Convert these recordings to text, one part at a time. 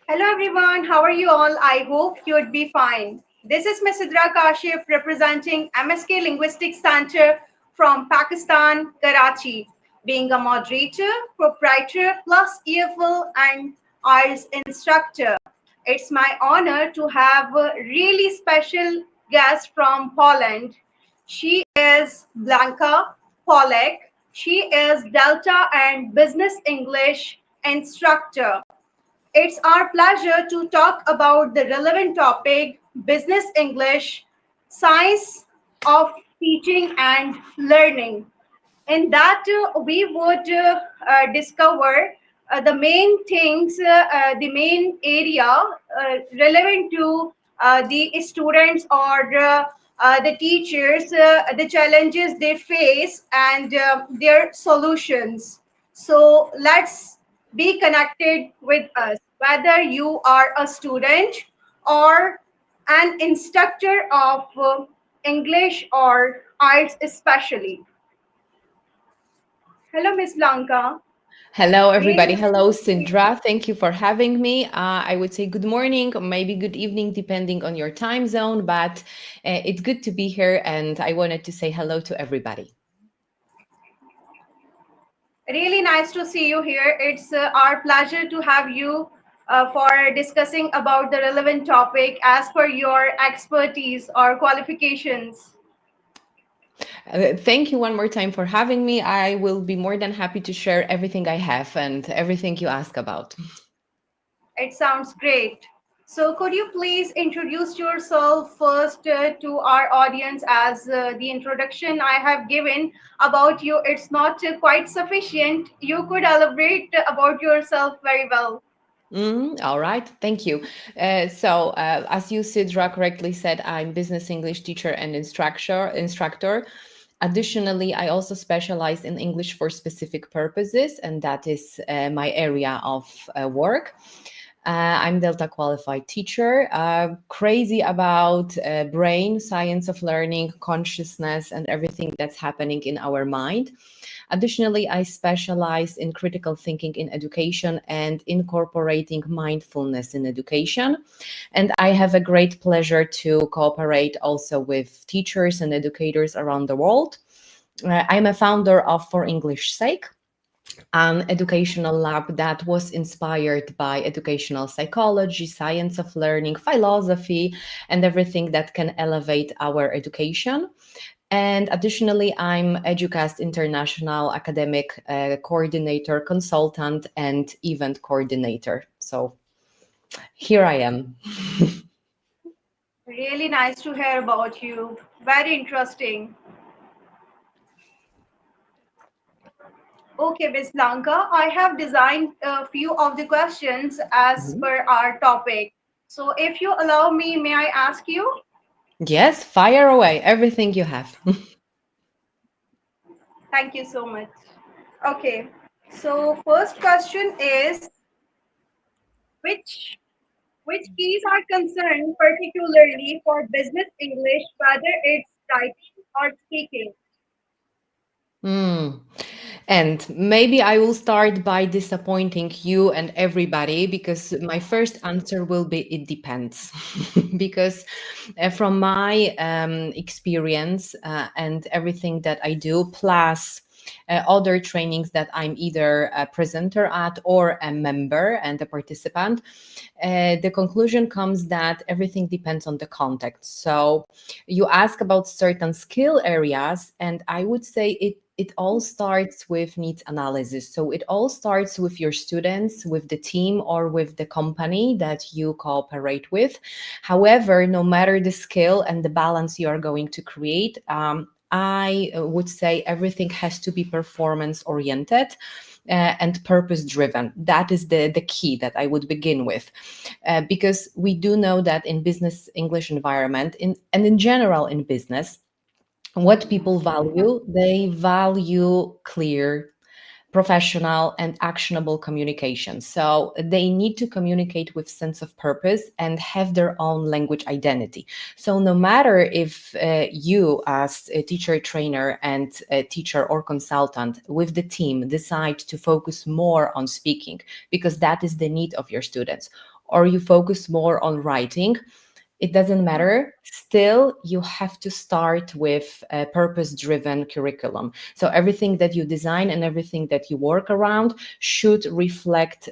Hello everyone, how are you all? I hope you'd be fine. This is Ms. Sidra Kashif representing MSK Linguistics Center from Pakistan, Karachi, being a moderator, proprietor, plus EFL and IELTS instructor. It's my honor to have a really special guest from Poland. She is Blanka Pawlak. She is Delta and Business English instructor. It's our pleasure to talk about the relevant topic, business English, science of teaching and learning. In that, we would discover the main things, the main area relevant to the students or the teachers, the challenges they face, and their solutions. So let's be connected with us, whether you are a student or an instructor of English or arts, especially. Hello, Miss Blanca. Hello, Really everybody. nice Hello, to see Sidra. Thank you for having me. I would say good morning or maybe good evening, depending on your time zone, but it's good to be here. And I wanted to say hello to everybody. really nice to see you here. It's our pleasure to have you for discussing about the relevant topic as per your expertise or qualifications. Thank you one more time for having me. I will be more than happy to share everything I have and everything you ask about. It sounds great. So, could you please introduce yourself first to our audience as the introduction I have given about you? It's not quite sufficient. You could elaborate about yourself very well. All right, thank you. As you, Sidra, correctly said, I'm business English teacher and instructor. Additionally, I also specialize in English for specific purposes, and that is my area of work. I'm Delta qualified teacher, crazy about brain, science of learning, consciousness, and everything that's happening in our mind. Additionally, I specialize in critical thinking in education and incorporating mindfulness in education. And I have a great pleasure to cooperate also with teachers and educators around the world. I'm a founder of For English Sake, an educational lab that was inspired by educational psychology, science of learning, philosophy, and everything that can elevate our education. And additionally, I'm Educast International Academic Coordinator, Consultant, and Event Coordinator. So here I am. Really nice to hear about you. Very interesting. Okay, Ms. Blanca, I have designed a few of the questions as Mhm. per our topic. So, if you allow me, may I ask you? Yes, fire away everything you have. Thank you so much. Okay, so first question is which which keys are concerned particularly for business English, whether it's writing or speaking? Mm. And maybe I will start by disappointing you and everybody because my first answer will be it depends. Because from my experience and everything that I do, plus other trainings that I'm either a presenter at or a member and a participant, the conclusion comes that everything depends on the context. So you ask about certain skill areas, and I would say it all starts with needs analysis. So it all starts with your students, with the team, or with the company that you cooperate with. However, no matter the skill and the balance you are going to create, I would say everything has to be performance oriented and purpose driven. That is the key that I would begin with. Because we do know that in business English environment and in general in business, what people value, they value clear, professional and actionable communication. So they need to communicate with sense of purpose and have their own language identity. So no matter if you as a teacher, trainer and a teacher or consultant with the team decide to focus more on speaking because that is the need of your students, or you focus more on writing, it doesn't matter. Still, you have to start with a purpose-driven curriculum. So everything that you design and everything that you work around should reflect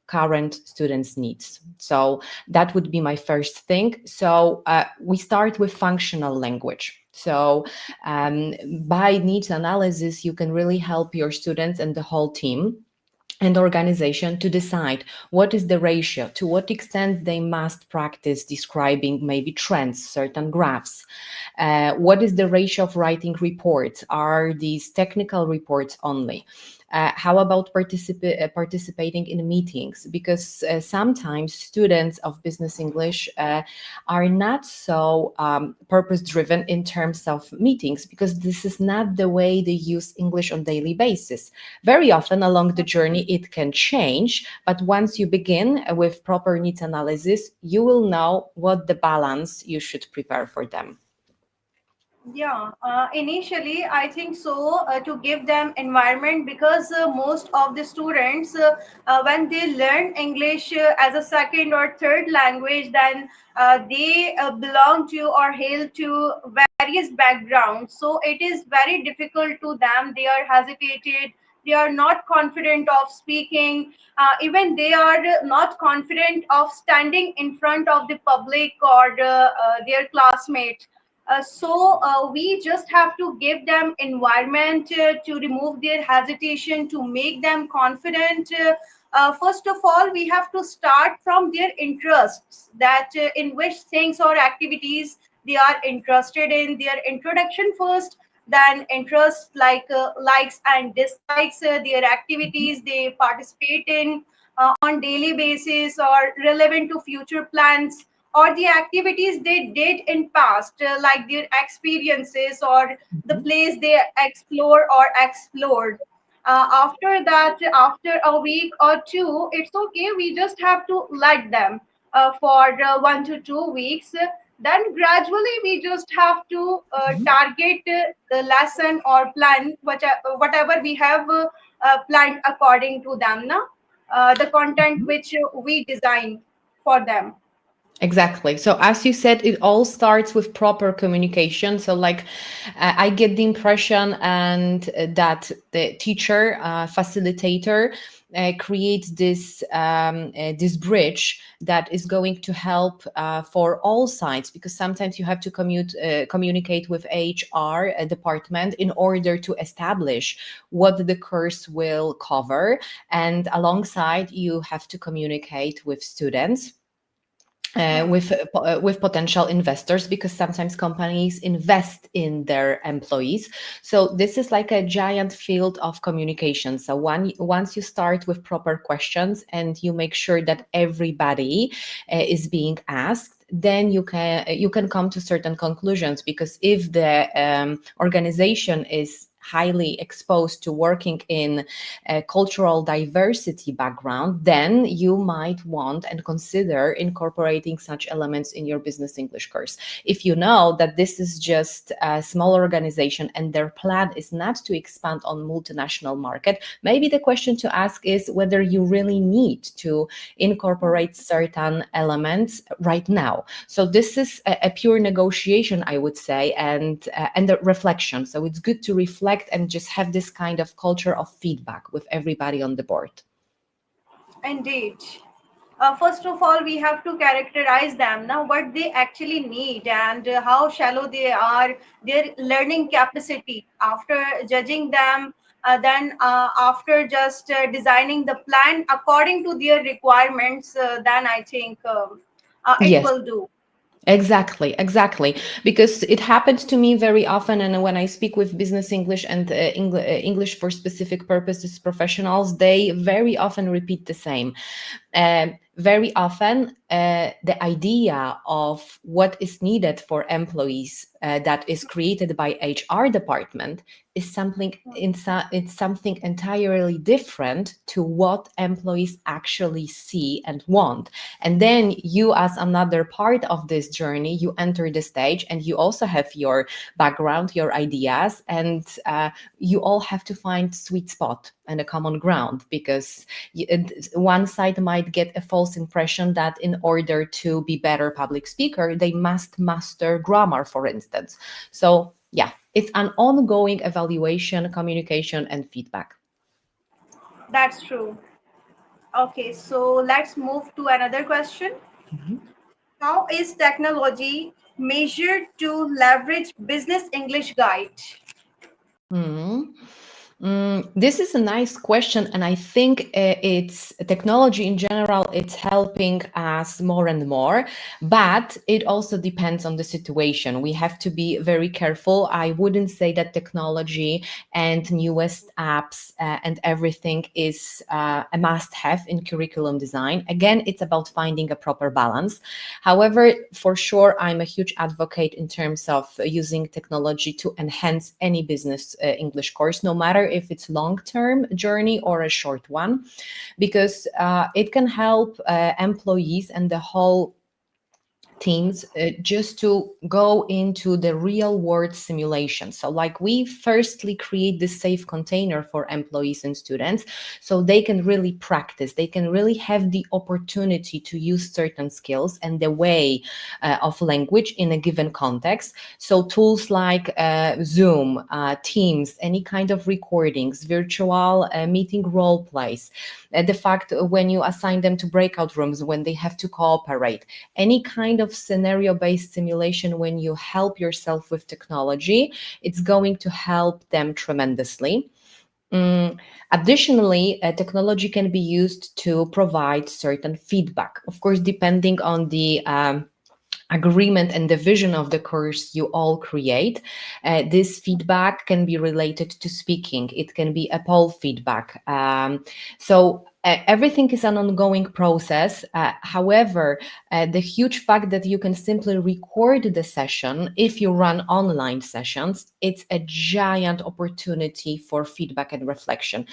current students' needs. So that would be my first thing. So we start with functional language. So by needs analysis, you can really help your students and the whole team and organization to decide what is the ratio, to what extent they must practice describing maybe trends, certain graphs. What is the ratio of writing reports? Are these technical reports only? How about participating in meetings? Because sometimes students of business English are not so purpose driven in terms of meetings, because this is not the way they use English on daily basis. Very often along the journey, it can change, but once you begin with proper needs analysis, you will know what the balance you should prepare for them. Yeah, initially I think so, to give them environment, because most of the students, when they learn English as a second or third language, then they belong to or hail to various backgrounds. So it is very difficult to them. They are hesitated. They are not confident of speaking. Even they are not confident of standing in front of the public or their classmates. So we just have to give them environment to remove their hesitation, to make them confident. First of all, we have to start from their interests, that in which things or activities they are interested in, their introduction first, then interests like likes and dislikes, their activities they participate in on daily basis or relevant to future plans, or the activities they did in past, like their experiences or the Mhm. place they explore or explored. After that, after a week or two, it's okay, we just have to let them for 1 to 2 weeks. Then gradually we just have to Mhm. target the lesson or plan, whatever we have planned according to them, na? The content which we design for them. Exactly. So, as you said, it all starts with proper communication. So, like, I get the impression and that the teacher, facilitator, creates this bridge that is going to help for all sides, because sometimes you have to communicate with HR department in order to establish what the course will cover, and alongside you have to communicate with students, Hmm. with potential investors, because sometimes companies invest in their employees. So this is like a giant field of communication. So once you start with proper questions and you make sure that everybody is being asked, then you can come to certain conclusions, because if the organization is highly exposed to working in a cultural diversity background, then you might want and consider incorporating such elements in your business English course. If you know that this is just a small organization and their plan is not to expand on multinational market, maybe the question to ask is whether you really need to incorporate certain elements right now. So this is a pure negotiation, I would say, and a reflection. So it's good to reflect and just have this kind of culture of feedback with everybody on the board. Indeed. First of all, we have to characterize them now, what they actually need, and how shallow they are, their learning capacity. After judging them, then after just designing the plan according to their requirements, then I think it Yes. will do. Exactly, exactly. Because it happens to me very often, and when I speak with business English and English for specific purposes professionals, they very often repeat the same. Very often, the idea of what is needed for employees that is created by HR department is it's something entirely different to what employees actually see and want. And then you, as another part of this journey, you enter the stage and you also have your background, your ideas, and you all have to find sweet spot and a common ground, because one side might get a false impression that in order to be better public speaker, they must master grammar, for instance. So yeah, it's an ongoing evaluation, communication, and feedback. That's true. Okay, so let's move to another question. Mhm. How is technology measured to leverage business English guide? Mhm. This is a nice question, and I think it's technology in general. It's helping us more and more, but it also depends on the situation. We have to be very careful. I wouldn't say that technology and newest apps and everything is a must-have in curriculum design. Again, it's about finding a proper balance. However, for sure, I'm a huge advocate in terms of using technology to enhance any business English course, no matter if it's long-term journey or a short one, because it can help employees and the whole teams just to go into the real world simulation. So like we firstly create this safe container for employees and students so they can really practice, they can really have the opportunity to use certain skills and the way of language in a given context. So tools like Zoom, Teams, any kind of recordings, virtual meeting role plays, the fact when you assign them to breakout rooms when they have to cooperate, any kind of scenario based simulation, when you help yourself with technology, it's going to help them tremendously. Mm, Additionally, technology can be used to provide certain feedback, of course, depending on the agreement and the vision of the course you all create. This feedback can be related to speaking. It can be a poll feedback. Everything is an ongoing process. However, the huge fact that you can simply record the session if you run online sessions, it's a giant opportunity for feedback and reflection.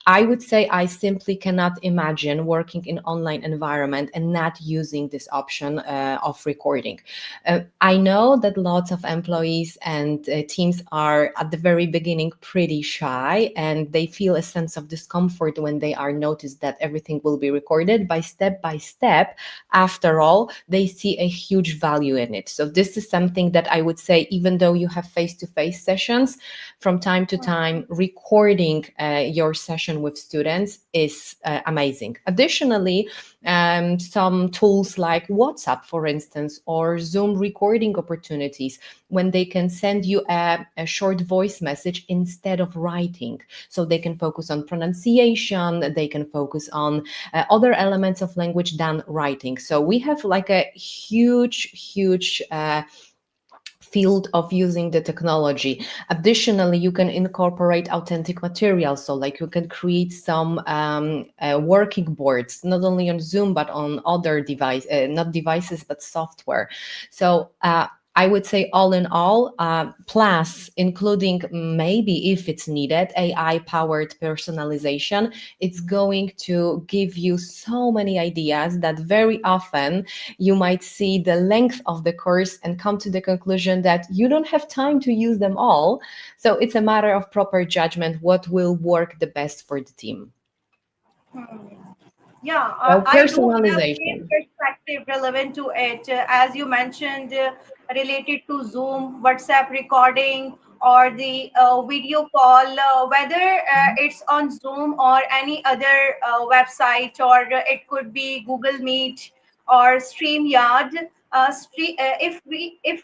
I would say I simply cannot imagine working in online environment and not using this option of recording. I know that lots of employees and teams are at the very beginning pretty shy, and they feel a sense of discomfort when they are noticed that everything will be recorded by step. After all, they see a huge value in it. So this is something that I would say, even though you have face-to-face sessions, from time to time, recording your session with students is amazing. Additionally, some tools like WhatsApp, for instance, or Zoom recording opportunities, when they can send you a short voice message instead of writing. So they can focus on pronunciation, they can focus on other elements of language than writing. So we have like a huge field of using the technology. Additionally, you can incorporate authentic materials. So like you can create some working boards, not only on Zoom, but on other not devices, but software. So I would say all in all, plus including maybe if it's needed, AI powered personalization, it's going to give you so many ideas that very often you might see the length of the course and come to the conclusion that you don't have time to use them all. So it's a matter of proper judgment, what will work the best for the team. Yeah, So I do have same personalization. perspective relevant to it. As you mentioned, related to Zoom, WhatsApp recording, or the video call, whether it's on Zoom or any other website, or it could be Google Meet or StreamYard. If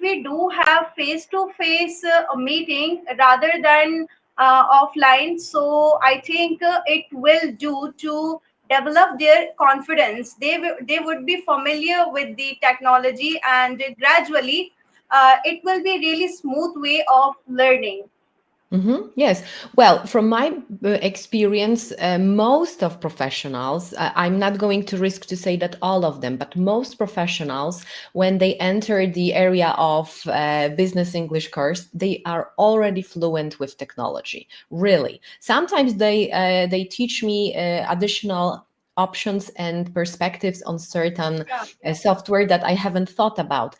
we do have face-to-face meeting rather than offline, so I think it will do to develop their confidence. They would be familiar with the technology, and gradually it will be really smooth way of learning. Yes. Well, from my experience, most of professionals, I'm not going to risk to say that all of them, but most professionals, when they enter the area of business English course, they are already fluent with technology. Really. Sometimes they teach me additional options and perspectives on certain Yeah. software that I haven't thought about.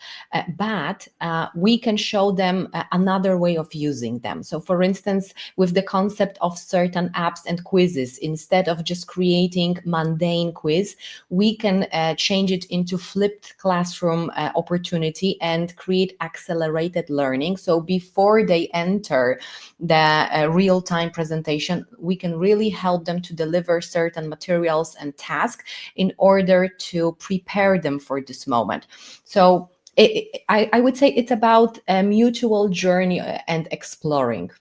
But we can show them another way of using them. So, for instance, with the concept of certain apps and quizzes, instead of just creating mundane quiz, we can change it into flipped classroom opportunity and create accelerated learning. So, before they enter the real-time presentation, we can really help them to deliver certain materials and tasks in order to prepare them for this moment. So I would say it's about a mutual journey and exploring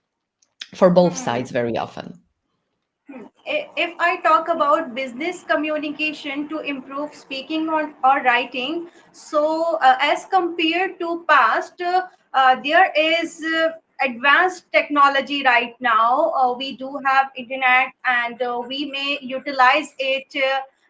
for both Hmm. sides very often. If I talk about business communication to improve speaking or writing, so as compared to past, there is advanced technology right now. We do have internet, and we may utilize it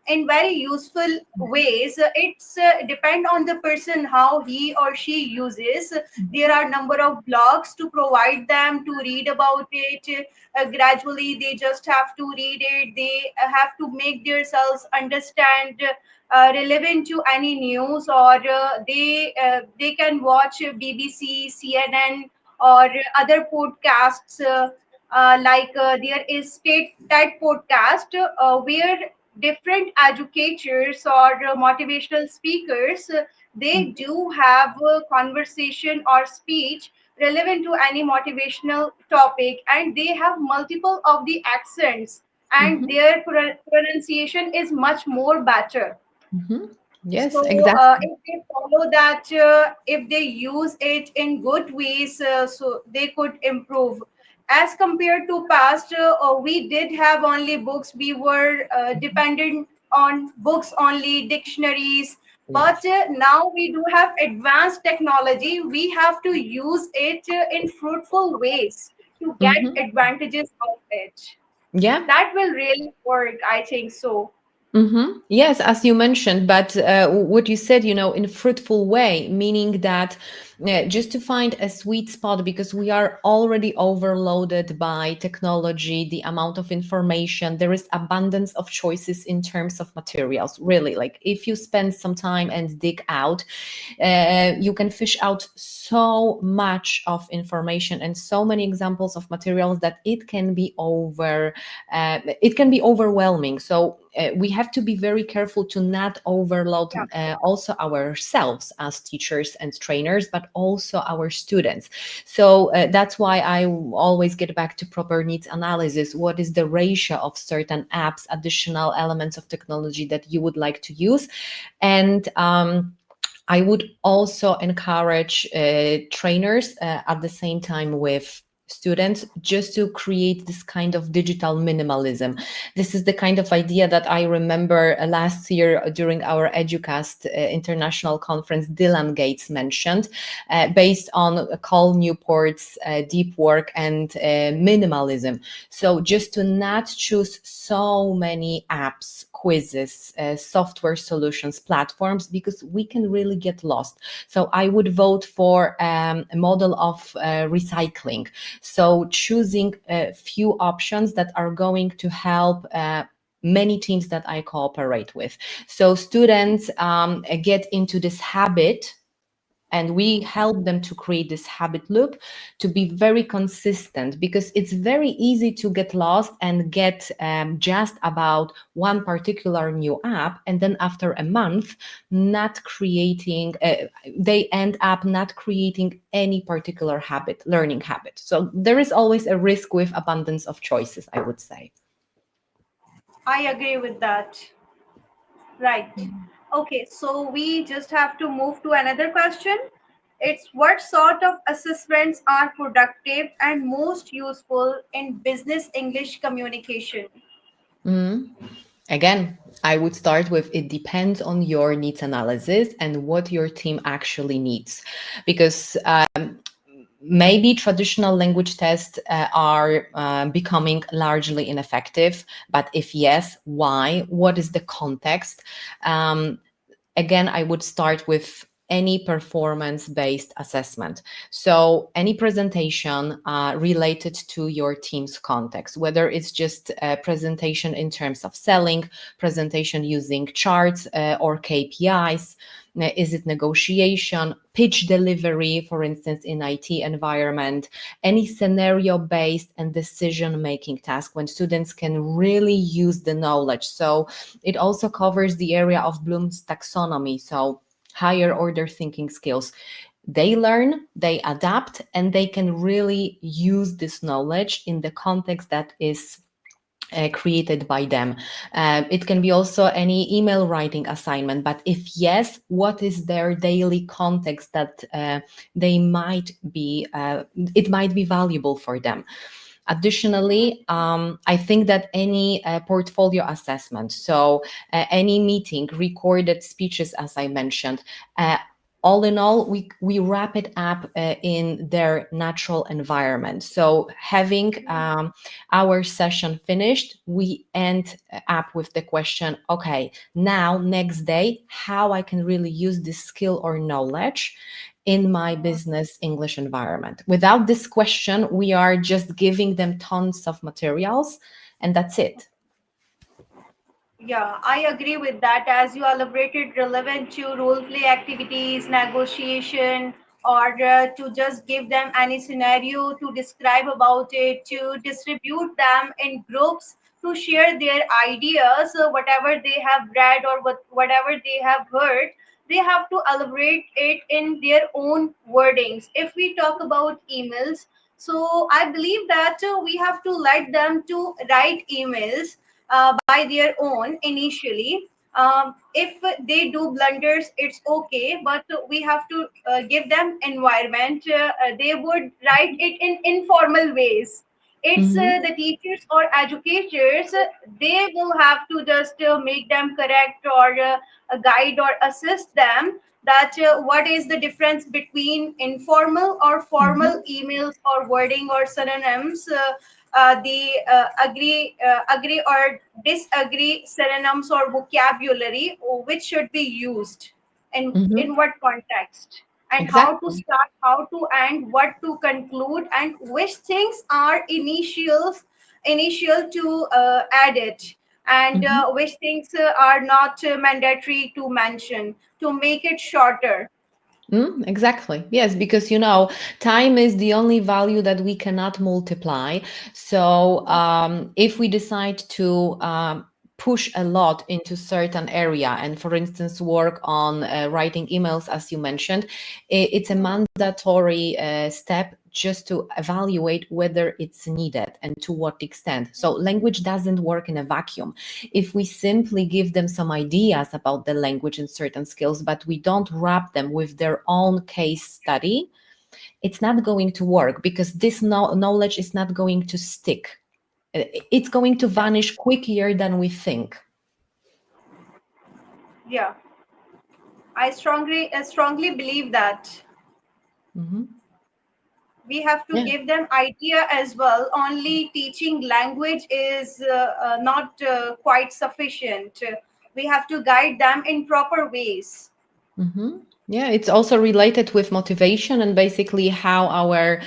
in very useful ways. It's depend on the person how he or she uses. There are number of blogs to provide them to read about it. Gradually they just have to read it. They have to make themselves understand relevant to any news, or they can watch BBC, CNN, or other podcasts, like there is state TED podcast, where different educators or motivational speakers, they do have a conversation or speech relevant to any motivational topic, and they have multiple of the accents, and Mhm, their pronunciation is much more better. mhm. Yes, So exactly. if they follow that, if they use it in good ways, so they could improve. As compared to past, we did have only books. We were dependent on books only, dictionaries. But Yes. now we do have advanced technology. We have to use it in fruitful ways to get Mhm. advantages of it. Yeah. That will really work, I think so. Yes, as you mentioned, but what you said, in a fruitful way, meaning that just to find a sweet spot, because we are already overloaded by technology, the amount of information, there is abundance of choices in terms of materials. Really, like if you spend some time and dig out, you can fish out so much of information and so many examples of materials that it can be overwhelming. So we have to be very careful to not overload Yeah. also ourselves as teachers and trainers, but also our students. So that's why I always get back to proper needs analysis. What is the ratio of certain apps, additional elements of technology that you would like to use? And I would also encourage trainers at the same time with students just to create this kind of digital minimalism. This is the kind of idea that I remember last year during our Educast international conference, Dylan Gates mentioned, based on Col Newport's deep work and minimalism. So just to not choose so many apps, quizzes, software solutions, platforms, because we can really get lost. So I would vote for a model of recycling. So choosing a few options that are going to help many teams that I cooperate with. So students get into this habit, and we help them to create this habit loop to be very consistent, because it's very easy to get lost and get just about one particular new app, and then after a month not creating they end up not creating any particular habit, learning habit. So there is always a risk with abundance of choices, I would say. I agree with that. Right. Okay, so we just have to move to another question. It's what sort of assessments are productive and most useful in business English communication? Mhm. Again, I would start with it depends on your needs analysis and what your team actually needs. Because maybe traditional language tests are becoming largely ineffective, but if yes, why? What is the context? Um, Again, I would start with any performance-based assessment. So any presentation related to your team's context, whether it's just a presentation in terms of selling, presentation using charts or KPIs, is it negotiation, pitch delivery, for instance, in IT environment, any scenario-based and decision-making task when students can really use the knowledge. So it also covers the area of Bloom's taxonomy, so higher order thinking skills. They learn, they adapt, and they can really use this knowledge in the context that is created by them. It can be also any email writing assignment, but if yes, what is their daily context that they might be, it might be valuable for them. Additionally, I think that any portfolio assessment, so any meeting, recorded speeches, as I mentioned, all in all, we wrap it up in their natural environment. So having our session finished, we end up with the question, okay, now next day, how I can really use this skill or knowledge in my business English environment. Without this question, we are just giving them tons of materials and that's it. Yeah, I agree with that. As you elaborated, relevant to role play activities, negotiation, or to just give them any scenario to describe about it, to distribute them in groups, to share their ideas, whatever they have read or whatever they have heard, they have to elaborate it in their own wordings. If we talk about emails, so I believe that we have to let them to write emails by their own initially. If they do blunders, it's okay, but we have to give them environment. They would write it in informal ways. It's Mhm. the teachers or educators, they will have to just make them correct or guide or assist them that what is the difference between informal or formal Mhm. emails or wording or synonyms, the agree or disagree synonyms or vocabulary, which should be used in Mhm. what context, and how to Exactly. start, how to end, what to conclude, and which things are initial to add it, and Mhm. which things are not mandatory to mention to make it shorter. Exactly. Yes, because time is the only value that we cannot multiply. So if we decide to push a lot into certain area and, for instance, work on writing emails, as you mentioned, it's a mandatory step just to evaluate whether it's needed and to what extent. So language doesn't work in a vacuum. If we simply give them some ideas about the language and certain skills, but we don't wrap them with their own case study, it's not going to work because this knowledge is not going to stick. It's going to vanish quicker than we think. Yeah, I strongly believe that Mhm. we have to Yeah. give them idea as well. Only teaching language is not quite sufficient. We have to guide them in proper ways. Yeah, it's also related with motivation and basically how our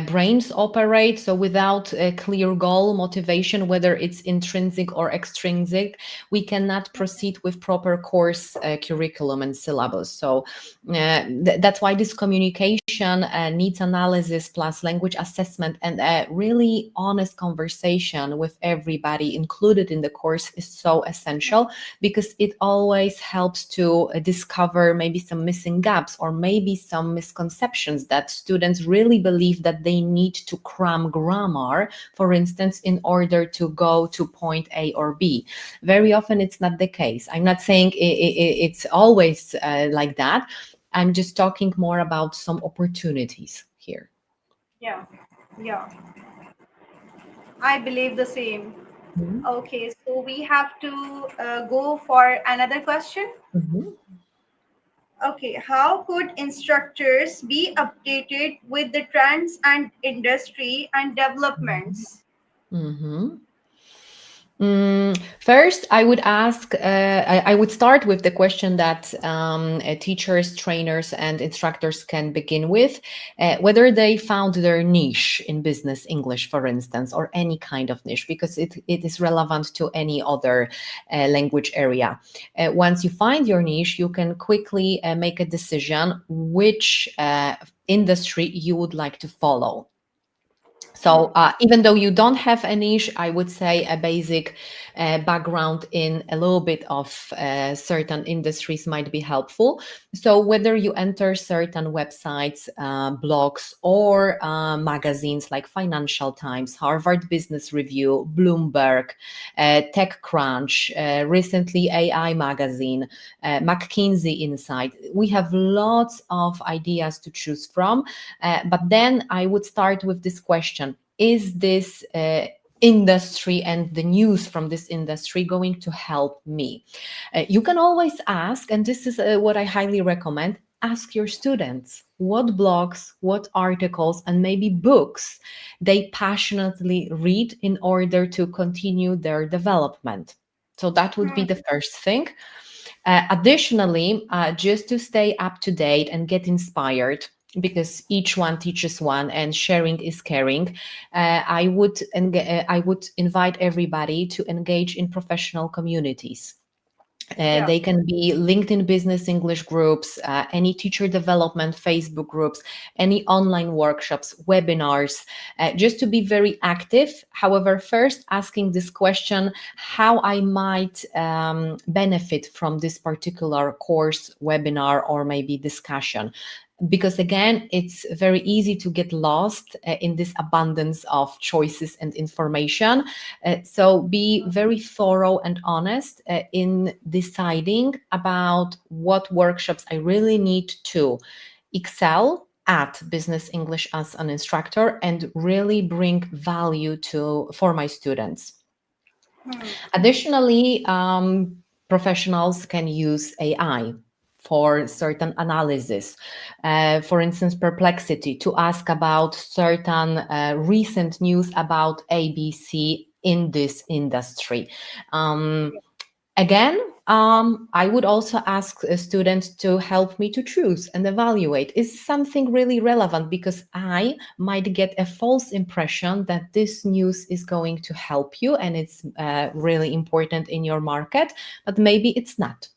brains operate. So, without a clear goal, motivation, whether it's intrinsic or extrinsic, we cannot proceed with proper course curriculum and syllabus. So, that's why this communication needs analysis plus language assessment and a really honest conversation with everybody included in the course is so essential because it always helps to discover maybe some missing gaps or maybe some misconceptions that students really believe that they need to cram grammar, for instance, in order to go to point A or B. Very often it's not the case. I'm not saying it's always like that. I'm just talking more about some opportunities here. Yeah, yeah, I believe the same. Mhm. Okay, so we have to go for another question. Mhm. Okay, how could instructors be updated with the trends and industry and developments? Mhm. First, I would ask, I would start with the question that teachers, trainers, and instructors can begin with, whether they found their niche in business English, for instance, or any kind of niche, because it is relevant to any other language area. Once you find your niche, you can quickly make a decision which industry you would like to follow. So Hmm. even though you don't have a niche, I would say a basic background in a little bit of certain industries might be helpful. So whether you enter certain websites, blogs, or magazines like Financial Times, Harvard Business Review, Bloomberg, TechCrunch, recently AI Magazine, McKinsey Insight, we have lots of ideas to choose from. But then I would start with this question: is this industry and the news from this industry going to help me? You can always ask, and this is what I highly recommend: ask your students what blogs, what articles, and maybe books they passionately read in order to continue their development. So that would be Hmm. the first thing. Additionally, just to stay up to date and get inspired, because each one teaches one and sharing is caring, I would invite everybody to engage in professional communities. Yeah. They can be LinkedIn Business English groups, any teacher development Facebook groups, any online workshops, webinars, just to be very active. However, first asking this question: how I might benefit from this particular course, webinar, or maybe discussion. Because again, it's very easy to get lost in this abundance of choices and information. So be very thorough and honest in deciding about what workshops I really need to excel at business English as an instructor and really bring value to for my students. Hmm. Additionally, professionals can use AI for certain analysis. For instance, Perplexity to ask about certain recent news about ABC in this industry. Um, Again, I would also ask a student to help me to choose and evaluate, is something really relevant, because I might get a false impression that this news is going to help you and it's really important in your market, but maybe it's not.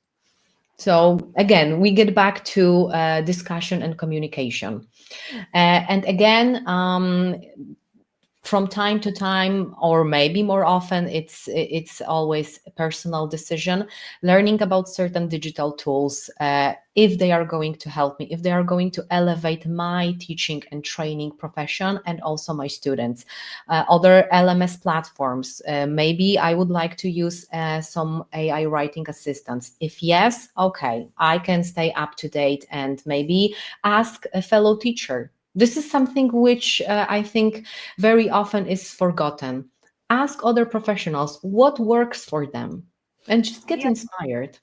So again, we get back to discussion and communication. And again, from time to time, or maybe more often, it's always a personal decision, learning about certain digital tools, if they are going to help me, if they are going to elevate my teaching and training profession and also my students. Other LMS platforms, maybe I would like to use some AI writing assistants. If yes, okay, I can stay up to date and maybe ask a fellow teacher. This is something which I think very often is forgotten. Ask other professionals what works for them and just get Yeah. inspired.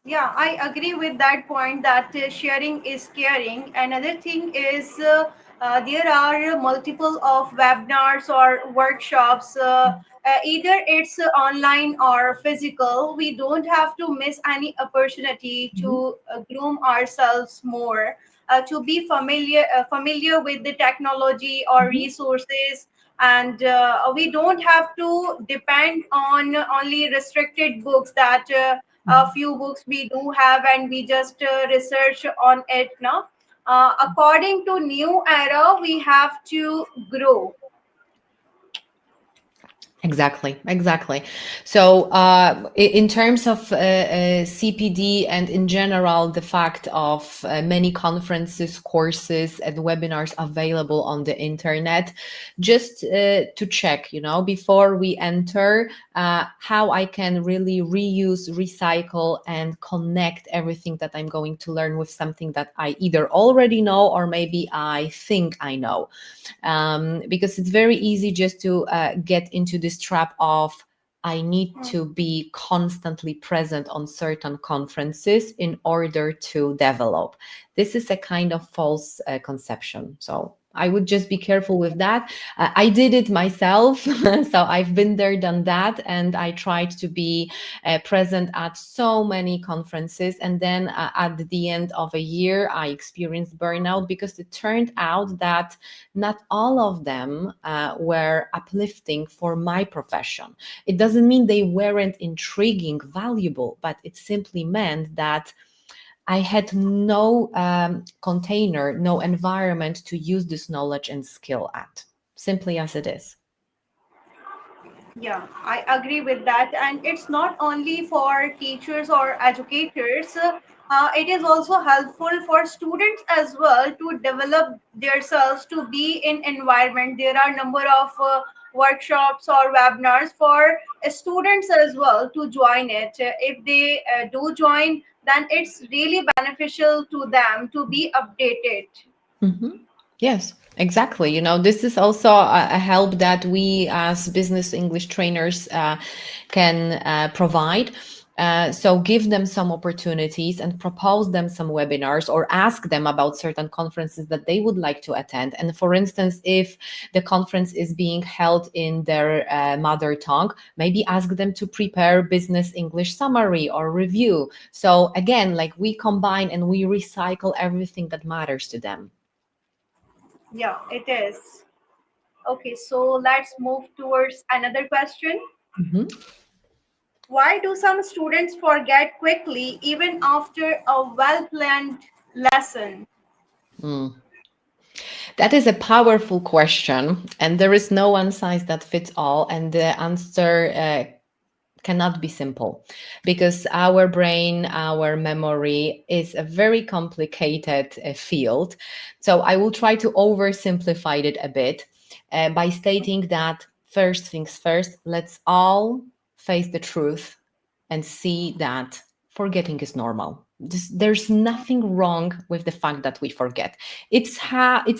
Yeah, I agree with that point that sharing is caring. Another thing is there are multiple of webinars or workshops. Either it's online or physical. We don't have to miss any opportunity Mhm. to groom ourselves more, to be familiar with the technology or Mhm. resources, and we don't have to depend on only restricted books that. A Mhm. few books we do have and we just research on it now. According to new era, we have to grow. Exactly, exactly. So, in terms of CPD and in general, the fact of many conferences, courses, and webinars available on the internet, just to check, before we enter, how I can really reuse, recycle, and connect everything that I'm going to learn with something that I either already know or maybe I think I know. Because it's very easy just to get into this trap of I need to be constantly present on certain conferences in order to develop. This is a kind of false conception. So I would just be careful with that. I did it myself. So I've been there, done that. And I tried to be present at so many conferences. And then at the end of a year, I experienced burnout because it turned out that not all of them were uplifting for my profession. It doesn't mean they weren't intriguing, valuable, but it simply meant that I had no container, no environment to use this knowledge and skill at, simply as it is. Yeah, I agree with that. And it's not only for teachers or educators, it is also helpful for students as well to develop themselves to be in environment. There are number of workshops or webinars for students as well to join it. If they do join, then it's really beneficial to them to be updated. Mhm. Yes, exactly. This is also a help that we as business English trainers can provide. So give them some opportunities and propose them some webinars or ask them about certain conferences that they would like to attend. And for instance, if the conference is being held in their mother tongue, maybe ask them to prepare business English summary or review. So again, like we combine and we recycle everything that matters to them. Yeah, it is. Okay, so let's move towards another question. Mhm. Why do some students forget quickly even after a well planned lesson? Mm. That is a powerful question, and there is no one size that fits all, and the answer cannot be simple because our brain, our memory is a very complicated field. So I will try to oversimplify it a bit by stating that first things first, let's all face the truth and see that forgetting is normal. There's nothing wrong with the fact that we forget. It's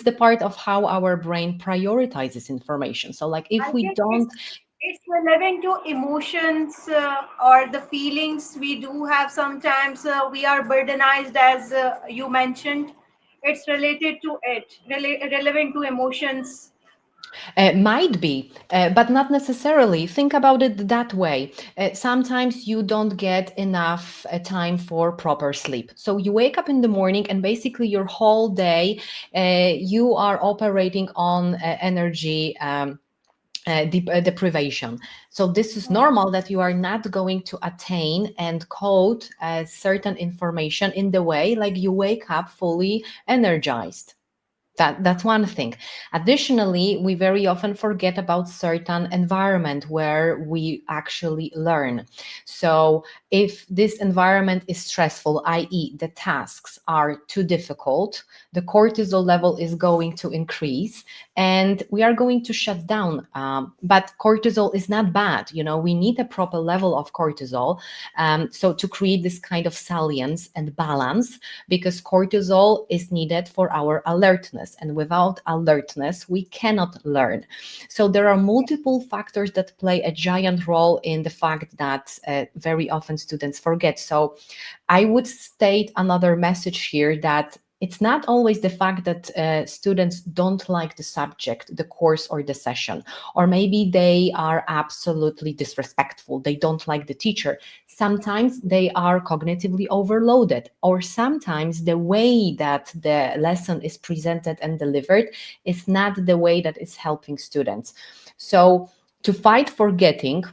the part of how our brain prioritizes information. So like I if we guess don't it's relevant to emotions or the feelings we do have sometimes. We are burdenized, as you mentioned. It's related to it, relevant to emotions. Might be, but not necessarily. Think about it that way. Sometimes you don't get enough time for proper sleep. So you wake up in the morning and basically your whole day you are operating on energy. Deprivation. So this is normal that you are not going to attain and code certain information in the way like you wake up fully energized. That's one thing. Additionally, we very often forget about certain environment where we actually learn. So if this environment is stressful, i.e. the tasks are too difficult, the cortisol level is going to increase and we are going to shut down. But cortisol is not bad. We need a proper level of cortisol. So to create this kind of salience and balance, because cortisol is needed for our alertness. And without alertness, we cannot learn. So there are multiple factors that play a giant role in the fact that very often students forget. So I would state another message here that it's not always the fact that students don't like the subject, the course, or the session, or maybe they are absolutely disrespectful. They don't like the teacher. Sometimes they are cognitively overloaded, or sometimes the way that the lesson is presented and delivered is not the way that is helping students. So to fight forgetting,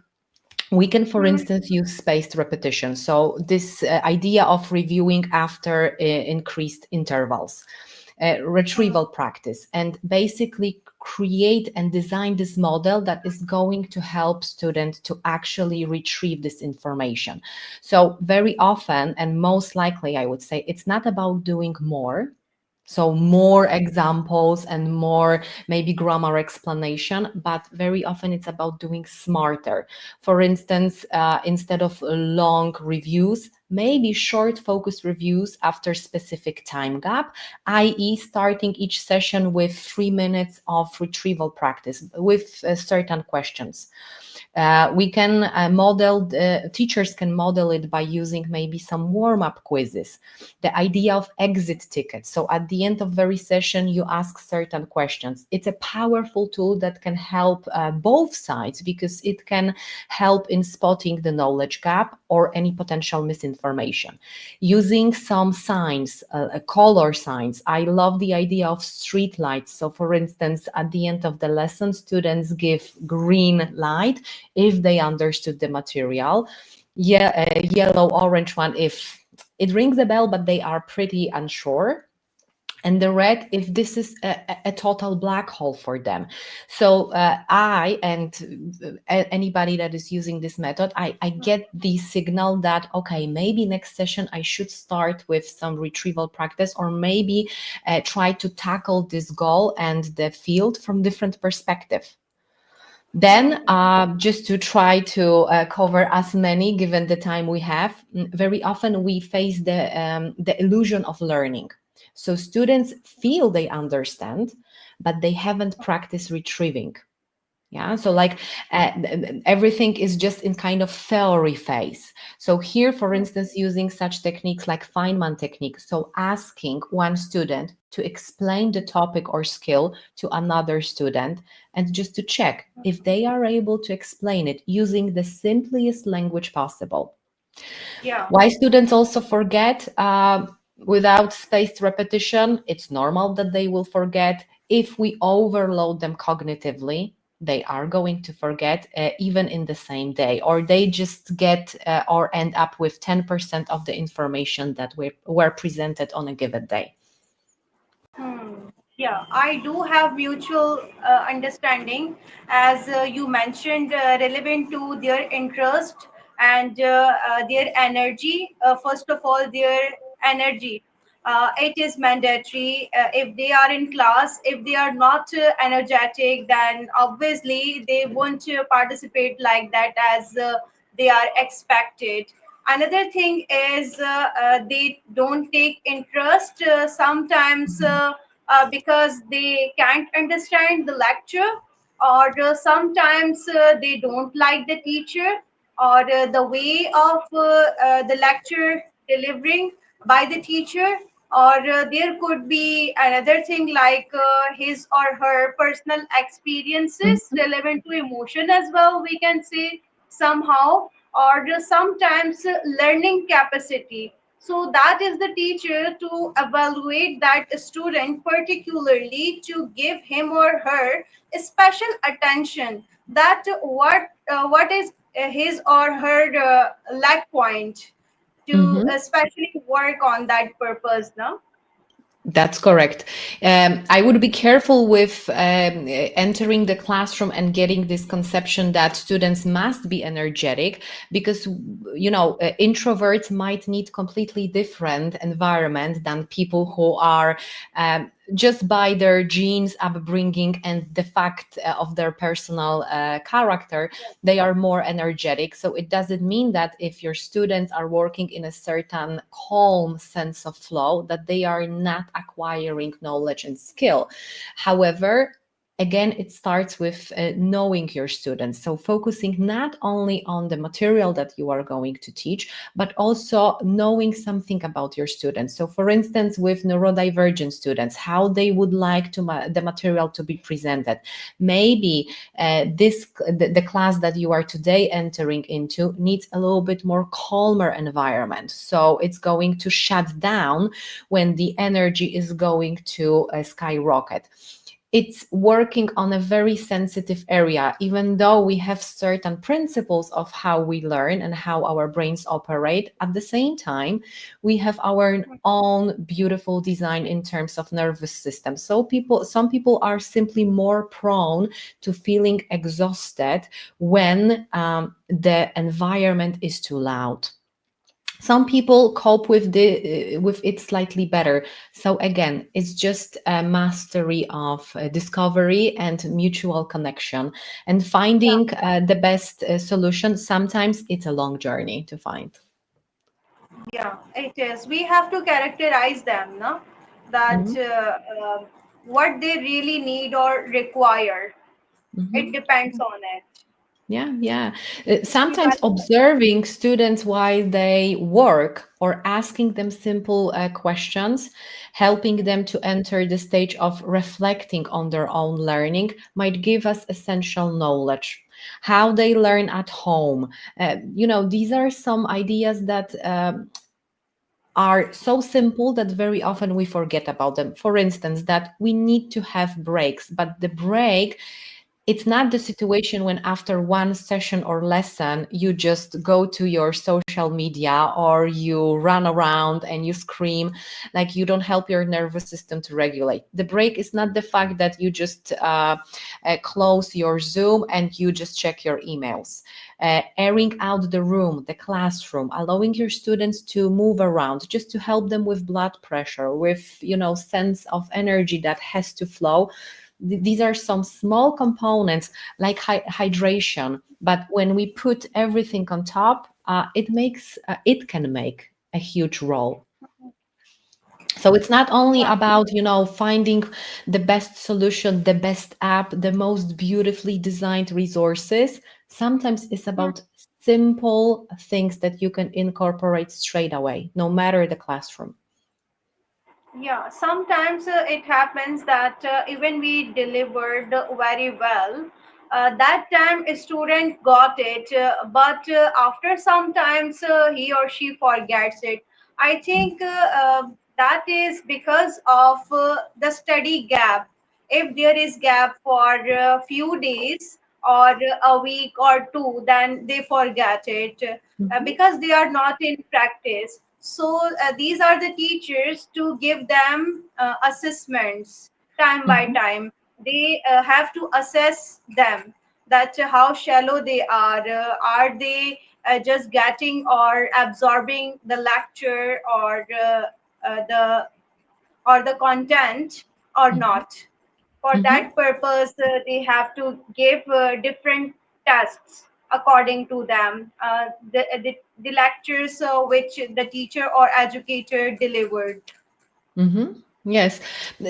we can, for instance, use spaced repetition. So this idea of reviewing after increased intervals, retrieval practice, and basically create and design this model that is going to help students to actually retrieve this information. So very often, and most likely, I would say, it's not about doing more. So more examples and more maybe grammar explanation, but very often it's about doing smarter. For instance, instead of long reviews, maybe short focus reviews after specific time gap, i.e. starting each session with 3 minutes of retrieval practice with certain questions. We can model, teachers can model it by using maybe some warm-up quizzes. The idea of exit tickets. So at the end of every session, you ask certain questions. It's a powerful tool that can help both sides, because it can help in spotting the knowledge gap or any potential misinformation. Using some signs, color signs. I love the idea of street lights. So for instance, at the end of the lesson, students give green light if they understood the material. Yeah, yellow, orange one if it rings a bell, but they are pretty unsure. And the red if this is a total black hole for them. So I and anybody that is using this method, I get the signal that, okay, maybe next session I should start with some retrieval practice, or maybe try to tackle this goal and the field from different perspective. Then, just to try to cover as many, given the time we have, very often we face the illusion of learning. So students feel they understand, but they haven't practiced retrieving. Yeah, so like everything is just in kind of theory phase. So here, for instance, using such techniques like Feynman technique, so asking one student to explain the topic or skill to another student, and just to check if they are able to explain it using the simplest language possible. Yeah. Why students also forget without spaced repetition? It's normal that they will forget. If we overload them cognitively, they are going to forget even in the same day, or they just get or end up with 10% of the information that were presented on a given day. Yeah, I do have mutual understanding, as you mentioned, relevant to their interest and their energy. First of all, their energy. It is mandatory. If they are in class, if they are not energetic, then obviously they won't participate like that as they are expected. Another thing is they don't take interest sometimes because they can't understand the lecture, or sometimes they don't like the teacher, or the way of the lecture delivering by the teacher, or there could be another thing like his or her personal experiences Mhm. relevant to emotion as well, we can say somehow, or sometimes learning capacity. So that is the teacher to evaluate that student, particularly to give him or her special attention, that what is his or her lack point, to Mhm. especially work on that purpose now. That's correct. I would be careful with entering the classroom and getting this conception that students must be energetic, because, introverts might need completely different environment than people who are just by their genes, upbringing, and the fact of their personal character, they are more energetic. So it doesn't mean that if your students are working in a certain calm sense of flow, that they are not acquiring knowledge and skill. However, again, it starts with knowing your students. So focusing not only on the material that you are going to teach, but also knowing something about your students. So for instance, with neurodivergent students, how they would like the material to be presented. Maybe the class that you are today entering into needs a little bit more calmer environment. So it's going to shut down when the energy is going to skyrocket. It's working on a very sensitive area, even though we have certain principles of how we learn and how our brains operate. At the same time, we have our own beautiful design in terms of nervous system. So some people are simply more prone to feeling exhausted when the environment is too loud. Some people cope with it slightly better. So again, it's just a mastery of discovery and mutual connection, and Yeah, finding the best solution. Sometimes it's a long journey to find. yeah, it is. We have to characterize them, no? That Mhm, what they really need or require. It mhm. depends on it. Yeah. You Sometimes guys, observing students while they work or asking them simple questions, helping them to enter the stage of reflecting on their own learning, might give us essential knowledge. How they learn at home. These are some ideas that are so simple that very often we forget about them. For instance, that we need to have breaks, but the break, it's not the situation when after one session or lesson you just go to your social media or you run around and you scream, like you don't help your nervous system to regulate. The break is not the fact that you just close your Zoom and you just check your emails. Airing out the room, the classroom, allowing your students to move around just to help them with blood pressure, with sense of energy that has to flow. These are some small components like hydration, but when we put everything on top, it can make a huge role. So it's not only yeah, about finding the best solution, the best app, the most beautifully designed resources. Sometimes it's about simple things that you can incorporate straight away, no matter the classroom. yeah. Sometimes it happens that even we delivered very well. That time a student got it, but after sometimes he or she forgets it. I think that is because of the study gap. If there is gap for a few days or a week or two, then they forget it Mhm, because they are not in practice. So these are the teachers to give them assessments time by mhm, time. They have to assess them that how shallow they are. Are they just getting or absorbing the lecture the or the content or mhm, not? For mhm. that purpose, they have to give different tests according to them, the lectures which the teacher or educator delivered. Yes,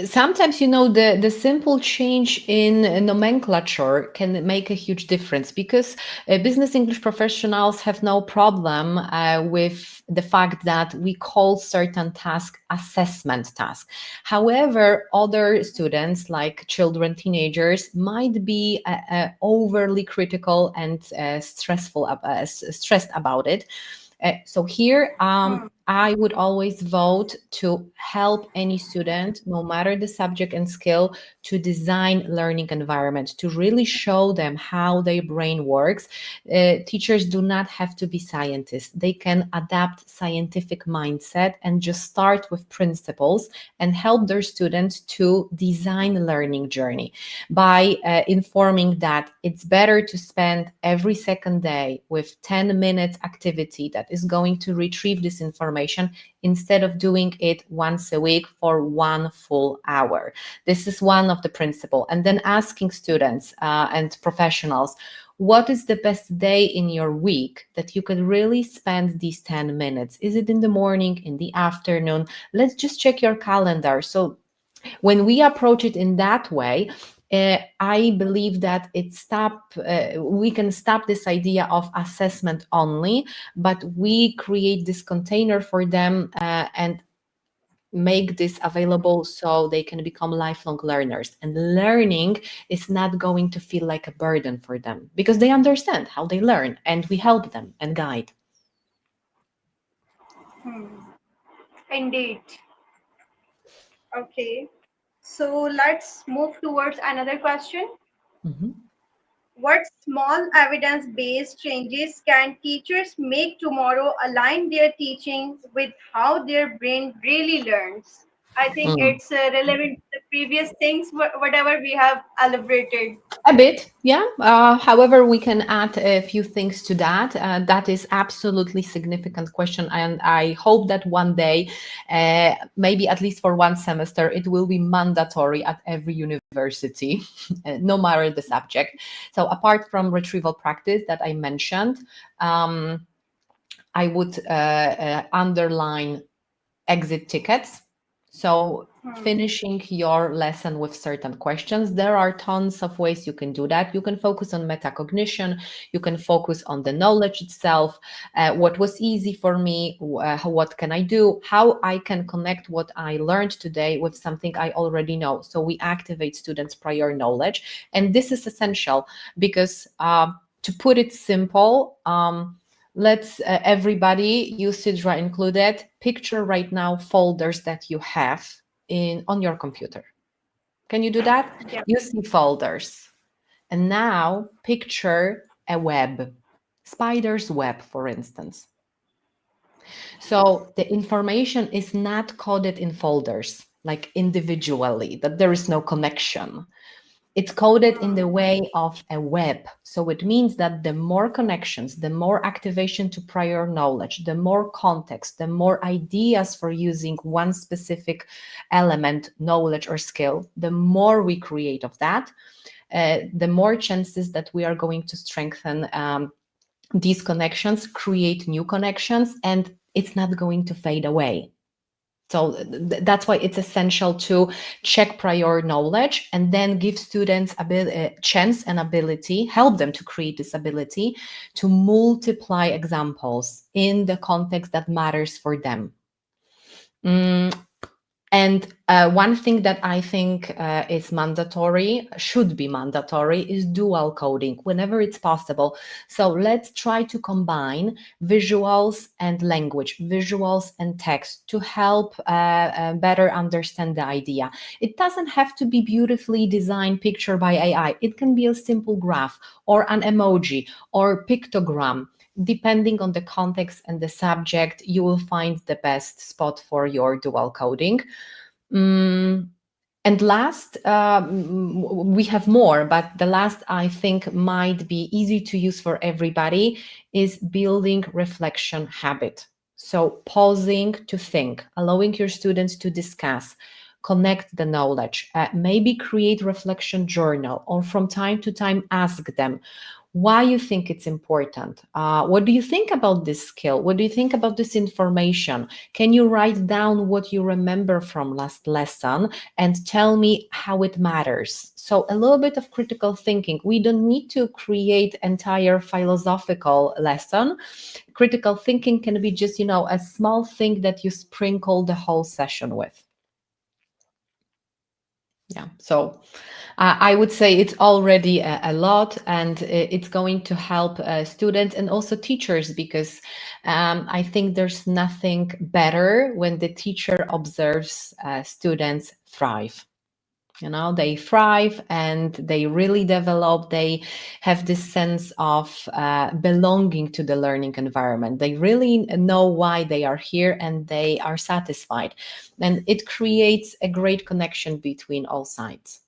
sometimes the simple change in nomenclature can make a huge difference because business English professionals have no problem with the fact that we call certain task assessment task. However, other students like children, teenagers might be overly critical and stressed about it. So here, Hmm. I would always vote to help any student, no matter the subject and skill, to design learning environment, to really show them how their brain works. Teachers do not have to be scientists. They can adapt scientific mindset and just start with principles and help their students to design learning journey by informing that it's better to spend every second day with 10 minutes activity that is going to retrieve this information instead of doing it once a week for 1 full hour. This is one of the principle. And then asking students and professionals, what is the best day in your week that you can really spend these 10 minutes? Is it in the morning, in the afternoon? Let's just check your calendar. So when we approach it in that way, I believe that we can stop this idea of assessment only, but we create this container for them and make this available so they can become lifelong learners. And learning is not going to feel like a burden for them because they understand how they learn and we help them and guide. Hmm. Indeed. Okay. So let's move towards another question. Mhm. What small evidence based changes can teachers make tomorrow align their teaching with how their brain really learns? I think Mm. it's relevant to the previous things, whatever we have elaborated. A bit, yeah. However, we can add a few things to that. That is absolutely significant question, and I hope that one day, maybe at least for one semester, it will be mandatory at every university, no matter the subject. So, apart from retrieval practice that I mentioned, um, I would underline exit tickets. So Hmm. finishing your lesson with certain questions, there are tons of ways you can do that. You can focus on metacognition, you can focus on the knowledge itself, what was easy for me, what can I do, how I can connect what I learned today with something I already know. So we activate students' prior knowledge. And this is essential because to put it simple, let's everybody, you Sidra included, picture right now folders that you have on your computer. Can you do that? Yeah. You see folders. And now picture a web, spider's web, for instance. So the information is not coded in folders, like individually, that there is no connection. It's coded in the Hmm. way of a web. So it means that the more connections, the more activation to prior knowledge, the more context, the more ideas for using one specific element, knowledge, or skill, the more we create of that, the more chances that we are going to strengthen these connections, create new connections, and it's not going to fade away. So that's why it's essential to check prior knowledge and then give students a chance and ability, help them to create this ability to multiply examples in the context that matters for them. Mm, and one thing that I think is mandatory, should be mandatory, is dual coding whenever it's possible. So let's try to combine visuals and language, visuals and text to help better understand the idea. It doesn't have to be beautifully designed picture by AI. It can be a simple graph or an emoji or pictogram. Depending on the context and the subject, you will find the best spot for your dual coding. Mm, and last, we have more, but the last I think might be easy to use for everybody is building reflection habit. So pausing to think, allowing your students to discuss, connect the knowledge, maybe create reflection journal, or from time to time ask them why you think it's important. What do you think about this skill? What do you think about this information? Can you write down what you remember from last lesson and tell me how it matters? So a little bit of critical thinking. We don't need to create entire philosophical lesson. Critical thinking can be just, a small thing that you sprinkle the whole session with. Yeah. So I would say it's already a lot, and it's going to help students and also teachers, because I think there's nothing better when the teacher observes students thrive. They thrive and they really develop. They have this sense of belonging to the learning environment. They really know why they are here and they are satisfied. And it creates a great connection between all sides.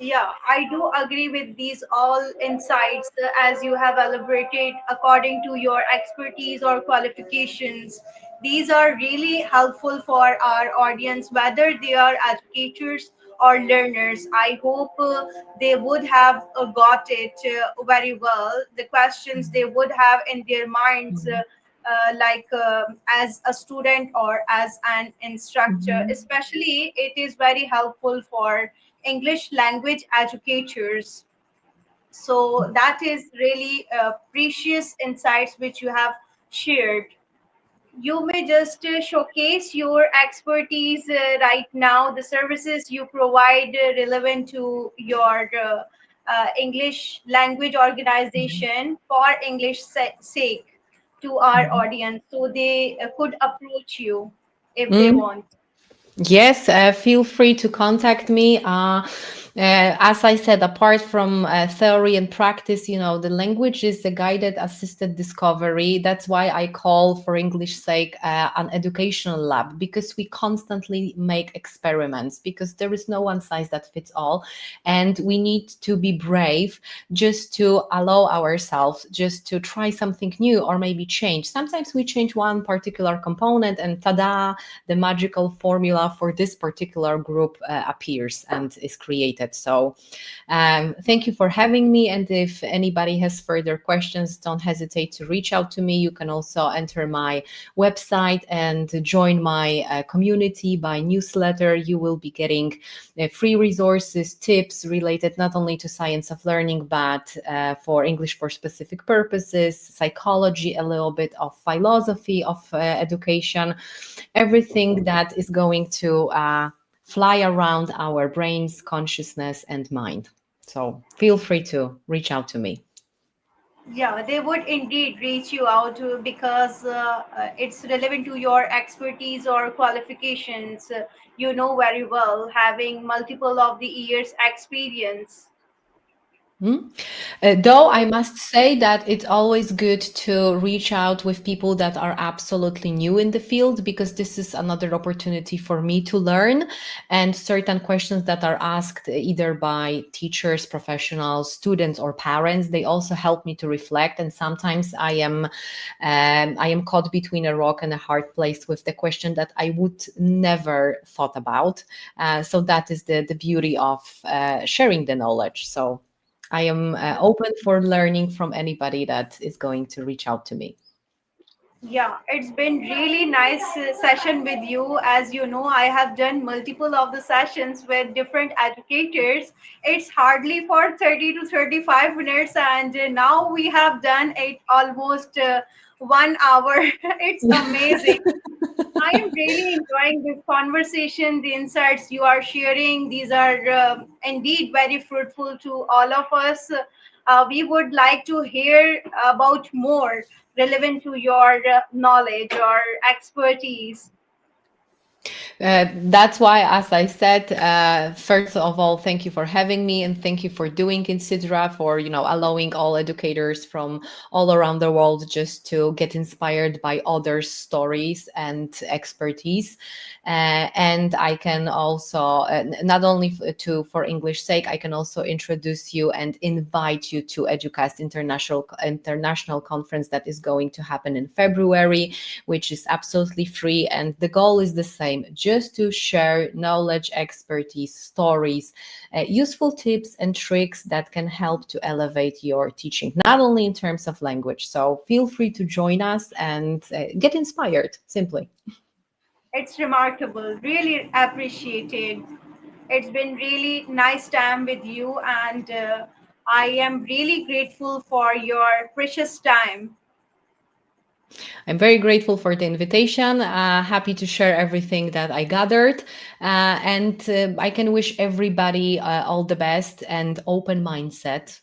Yeah, I do agree with these all insights as you have elaborated according to your expertise or qualifications. These are really helpful for our audience, whether they are educators or learners. I hope they would have got it very well. The questions they would have in their minds. As a student or as an instructor, Mhm. especially it is very helpful for English language educators. So that is really precious insights which you have shared. You may just showcase your expertise right now, the services you provide relevant to your English language Mhm. organization for English sake to our Mhm. audience, so they could approach you if they Mm. want. Yes, feel free to contact me. As I said, apart from theory and practice, the language is a guided assisted discovery. That's why I call, for English sake, an educational lab, because we constantly make experiments, because there is no one size that fits all. And we need to be brave just to allow ourselves just to try something new or maybe change. Sometimes we change one particular component and tada, the magical formula for this particular group appears and is created. it. So thank you for having me. And if anybody has further questions, don't hesitate to reach out to me. You can also enter my website and join my community by newsletter. You will be getting free resources, tips related not only to science of learning, but for English for specific purposes, psychology, a little bit of philosophy of education, everything that is going to fly around our brains, consciousness, and mind. So feel free to reach out to me. Yeah, they would indeed reach you out because it's relevant to your expertise or qualifications. You know very well, having multiple of the years experience. Hmm? Though I must say that it's always good to reach out with people that are absolutely new in the field, because this is another opportunity for me to learn. And certain questions that are asked either by teachers, professionals, students, or parents, they also help me to reflect. And sometimes I am caught between a rock and a hard place with the question that I would never thought about. So that is the beauty of sharing the knowledge. So I am open for learning from anybody that is going to reach out to me. Yeah, it's been really nice session with you. As you know, I have done multiple of the sessions with different educators. It's hardly for 30 to 35 minutes, and now we have done it almost 1 hour. It's amazing. I am really enjoying this conversation. The insights you are sharing, these are indeed very fruitful to all of us. We would like to hear about more relevant to your knowledge or expertise. That's why, as I said, first of all, thank you for having me, and thank you for doing in Sidra, for allowing all educators from all around the world just to get inspired by others' stories and expertise. And I can also not only for English sake, I can also introduce you and invite you to Educast International Conference that is going to happen in February, which is absolutely free, and the goal is the same: just to share knowledge, expertise, stories, useful tips and tricks that can help to elevate your teaching, not only in terms of language. So feel free to join us and get inspired, simply. It's remarkable, really appreciated. It's been really nice time with you, and I am really grateful for your precious time. I'm very grateful for the invitation. Happy to share everything that I gathered. And I can wish everybody all the best and open mindset.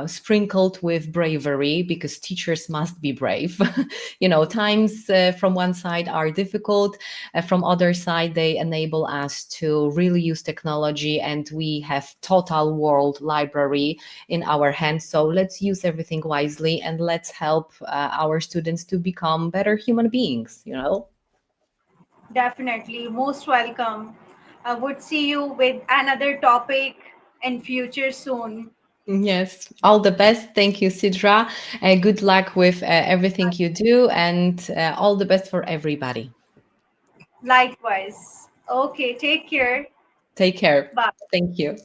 Sprinkled with bravery, because teachers must be brave. Times from one side are difficult, from other side they enable us to really use technology, and we have total world library in our hands. So let's use everything wisely, and let's help our students to become better human beings. Definitely, most welcome. I would see you with another topic in future soon. Yes, all the best. Thank you, Sidra. Good luck with everything you do, and all the best for everybody. Likewise. Okay, take care. Take care. Bye. Thank you.